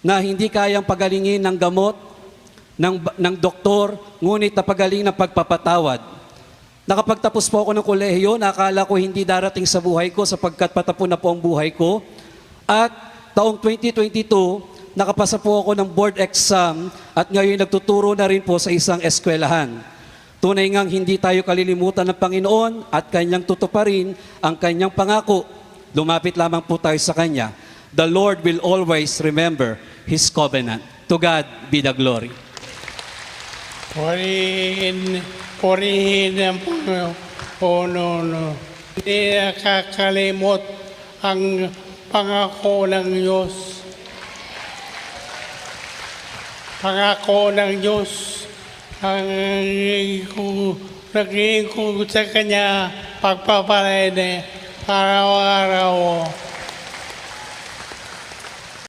na hindi kayang pagalingin ng gamot, ng doktor, ngunit napagaling ng pagpapatawad. Nakapagtapos po ako ng kolehiyo, nakakala ko hindi darating sa buhay ko sapagkat patapon na po ang buhay ko. At taong 2022, nakapasa po ako ng board exam at ngayon nagtuturo na rin po sa isang eskwelahan. Tunay ngang hindi tayo kalilimutan ng Panginoon at Kanyang tutuparin ang Kanyang pangako. Lumapit lamang po tayo sa Kanya. The Lord will always remember His covenant. To God be the glory. Purihin ang Panginoon. Hindi nakakalimot ang pangako ng Diyos. Pangako ng Diyos ang naging ko sa Kanya pagpapalay araw-araw.